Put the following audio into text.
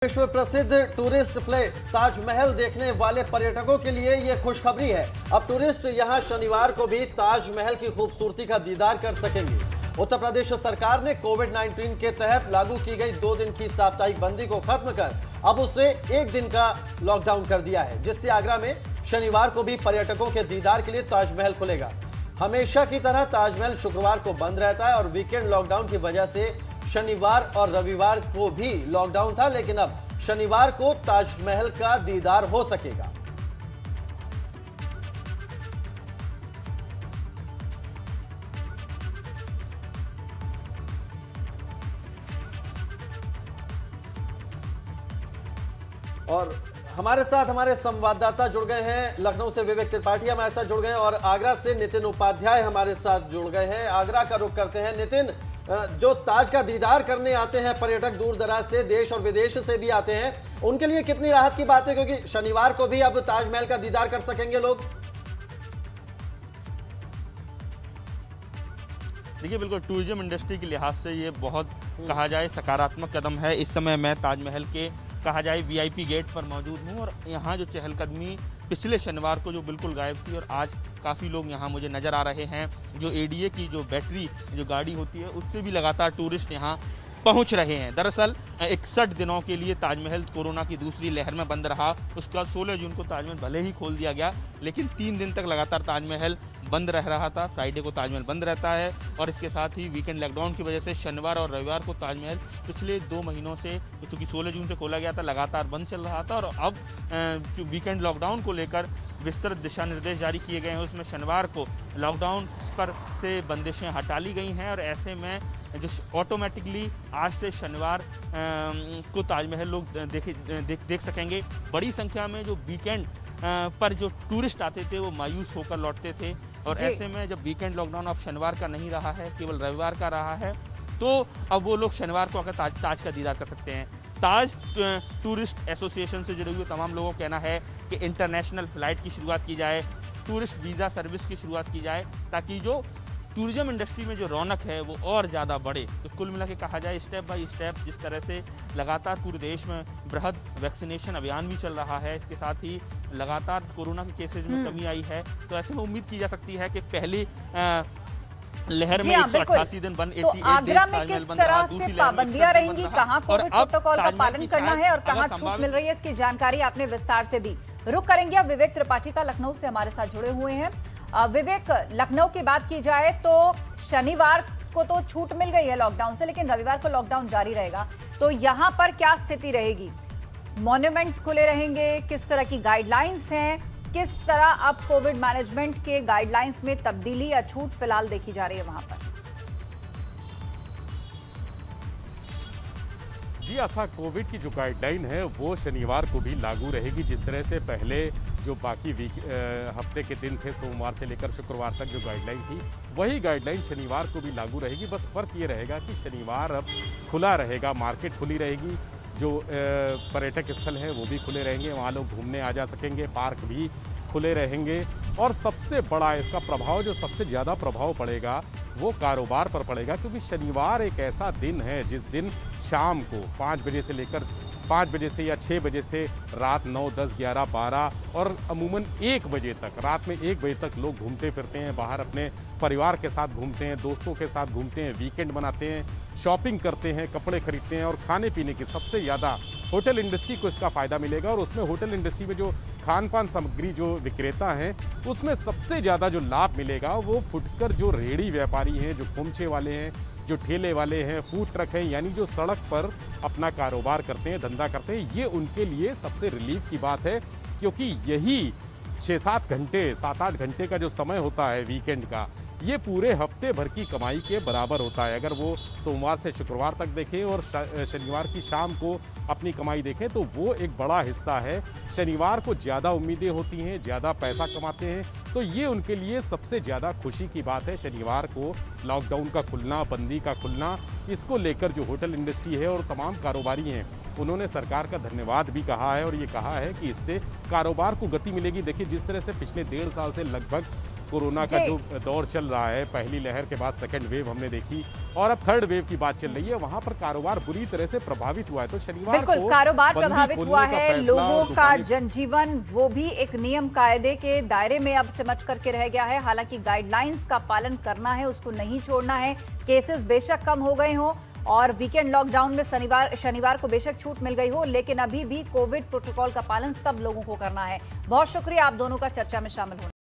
विश्व प्रसिद्ध tourist place Taj Mahal देखने वाले पर्यटकों के लिए यह खुशखबरी है। अब टूरिस्ट यहां शनिवार को भी ताजमहल की खूबसूरती का दीदार कर सकेंगे। उत्तर प्रदेश सरकार ने कोविड-19 के तहत लागू की गई 2 दिन की साप्ताहिक बंदी को खत्म कर अब उसे 1 दिन का लॉकडाउन कर दिया है, जिससे आगरा में शनिवार को भी पर्यटकों के दीदार के लिए ताजमहल खुलेगा। हमेशा की तरह ताजमहल शुक्रवार को बंद रहता है और वीकेंड लॉकडाउन की वजह से शनिवार और रविवार को भी लॉकडाउन था, लेकिन अब शनिवार को ताजमहल का दीदार हो सकेगा। और हमारे साथ हमारे संवाददाता जुड़ गए हैं। लखनऊ से विवेक त्रिपाठी हमारे साथ जुड़ गए हैं और आगरा से नितिन उपाध्याय हमारे साथ जुड़ गए हैं। आगरा का रुख करते हैं। नितिन, जो ताज का दीदार करने आते हैं पर्यटक, दूर दराज से, देश और विदेश से भी आते हैं, उनके लिए कितनी राहत की बात है, क्योंकि शनिवार को भी अब ताजमहल का दीदार कर सकेंगे लोग। देखिए, बिल्कुल टूरिज्म इंडस्ट्री के लिहाज से ये बहुत कहा जाए सकारात्मक कदम है। इस समय मैं ताजमहल के कहा जाए वीआईपी गेट पर मौजूद हूँ और यहाँ जो चहलकदमी पिछले शनिवार को जो बिल्कुल गायब थी और आज काफ़ी लोग यहाँ मुझे नज़र आ रहे हैं। जो एडीए की जो बैटरी जो गाड़ी होती है उससे भी लगातार टूरिस्ट यहाँ पहुँच रहे हैं। दरअसल 61 दिनों के लिए ताजमहल कोरोना की दूसरी लहर में बंद रहा। उसका 16 जून को ताजमहल भले ही खोल दिया गया, लेकिन 3 दिन तक लगातार ताजमहल बंद रह रहा था। फ्राइडे को ताजमहल बंद रहता है और इसके साथ ही वीकेंड लॉकडाउन की वजह से शनिवार और रविवार को ताजमहल पिछले 2 महीनों से, चूँकि 16 जून से खोला गया था, लगातार बंद चल रहा था। और अब जो वीकेंड लॉकडाउन को लेकर विस्तृत दिशा निर्देश जारी किए गए हैं, उसमें शनिवार को लॉकडाउन पर से बंदिशें हटा ली गई हैं और ऐसे में जो ऑटोमेटिकली आज से शनिवार को ताजमहल लोग देख सकेंगे। बड़ी संख्या में जो वीकेंड पर जो टूरिस्ट आते थे वो मायूस होकर लौटते थे और ऐसे में जब वीकेंड लॉकडाउन अब शनिवार का नहीं रहा है, केवल रविवार का रहा है, तो अब वो लोग शनिवार को आकर ताज का दीदार कर सकते हैं। ताज टूरिस्ट एसोसिएशन से जुड़े हुए तमाम लोगों का कहना है कि इंटरनेशनल फ़्लाइट की शुरुआत की जाए, टूरिस्ट वीज़ा सर्विस की शुरुआत की जाए, ताकि जो टूरिज्म इंडस्ट्री में जो रौनक है वो और ज़्यादा बढ़े। तो कुल मिला के कहा जाए, स्टेप बाय स्टेप जिस तरह से लगातार पूरे देश में बृहद वैक्सीनेशन अभियान भी चल रहा है, इसके साथ ही लगातार कोरोना के केसेज में कमी आई है, तो ऐसे में उम्मीद की जा सकती है कि पहली लहर में 188 दिन 188 आगरा में किस तरह से पाबंदियां रहेंगी, कहां कोविड प्रोटोकॉल का पालन करना है और कहां छूट मिल रही है, इसकी जानकारी आपने विस्तार से दी। रुक करेंगे अब विवेक त्रिपाठी का, लखनऊ से हमारे साथ जुड़े हुए हैं। विवेक, लखनऊ की बात की जाए तो शनिवार को तो छूट मिल गई है लॉकडाउन से, लेकिन रविवार को लॉकडाउन जारी रहेगा, तो यहाँ पर क्या स्थिति रहेगी? मॉन्यूमेंट्स खुले रहेंगे? किस तरह की गाइडलाइंस हैं? किस तरह अब कोविड मैनेजमेंट के गाइडलाइंस में तब्दीली या छूट फिलहाल देखी जा रही है वहां पर? जी आशा, कोविड की जो गाइडलाइन है वो शनिवार को भी लागू रहेगी। जिस तरह से पहले जो बाकी हफ्ते के दिन थे, सोमवार से लेकर शुक्रवार तक जो गाइडलाइन थी, वही गाइडलाइन शनिवार को भी लागू रहेगी। बस फ़र्क ये रहेगा कि शनिवार अब खुला रहेगा, मार्केट खुली रहेगी, जो पर्यटक स्थल हैं वो भी खुले रहेंगे, वहाँ लोग घूमने आ जा सकेंगे, पार्क भी खुले रहेंगे। और सबसे बड़ा इसका प्रभाव, जो सबसे ज़्यादा प्रभाव पड़ेगा वो कारोबार पर पड़ेगा, क्योंकि शनिवार एक ऐसा दिन है जिस दिन शाम को 5 बजे से लेकर 5 बजे से या 6 बजे से रात 9, 10, 11, 12 और अमूमन 1 बजे तक, रात में 1 बजे तक लोग घूमते फिरते हैं, बाहर अपने परिवार के साथ घूमते हैं, दोस्तों के साथ घूमते हैं, वीकेंड बनाते हैं, शॉपिंग करते हैं, कपड़े खरीदते हैं और खाने पीने की सबसे ज़्यादा होटल इंडस्ट्री को इसका फ़ायदा मिलेगा। और उसमें होटल इंडस्ट्री में जो खान पान सामग्री जो विक्रेता हैं, उसमें सबसे ज़्यादा जो लाभ मिलेगा वो फुटकर जो रेहड़ी व्यापारी हैं, जो खोमचे वाले हैं, जो ठेले वाले हैं, फूड ट्रक हैं, यानी जो सड़क पर अपना कारोबार करते हैं, धंधा करते हैं, ये उनके लिए सबसे रिलीफ की बात है, क्योंकि यही 6-7 घंटे, 7-8 घंटे का जो समय होता है वीकेंड का, ये पूरे हफ्ते भर की कमाई के बराबर होता है। अगर वो सोमवार से शुक्रवार तक देखें और शनिवार की शाम को अपनी कमाई देखें तो वो एक बड़ा हिस्सा है। शनिवार को ज़्यादा उम्मीदें होती हैं, ज़्यादा पैसा कमाते हैं, तो ये उनके लिए सबसे ज़्यादा खुशी की बात है। शनिवार को लॉकडाउन का खुलना, बंदी का खुलना, इसको लेकर जो होटल इंडस्ट्री है और तमाम कारोबारी हैं, उन्होंने सरकार का धन्यवाद भी कहा है और ये कहा है कि इससे कारोबार को गति मिलेगी। देखिए, जिस तरह से पिछले 1.5 साल से लगभग कोरोना का जो दौर चल रहा है, पहली लहर के बाद सेकेंड वेव हमने देखी और अब थर्ड वेव की बात चल रही है, वहां पर कारोबार बुरी तरह से प्रभावित हुआ है। तो शनिवार बिल्कुल कारोबार प्रभावित हुआ है, लोगों का जनजीवन वो भी एक नियम कायदे के दायरे में अब सिमट करके रह गया है। हालांकि गाइडलाइंस का पालन करना है, उसको नहीं छोड़ना है। केसेस बेशक कम हो गए हों और वीकेंड लॉकडाउन में शनिवार को बेशक छूट मिल गई हो, लेकिन अभी भी कोविड प्रोटोकॉल का पालन सब लोगों को करना है। बहुत शुक्रिया आप दोनों का चर्चा में शामिल होने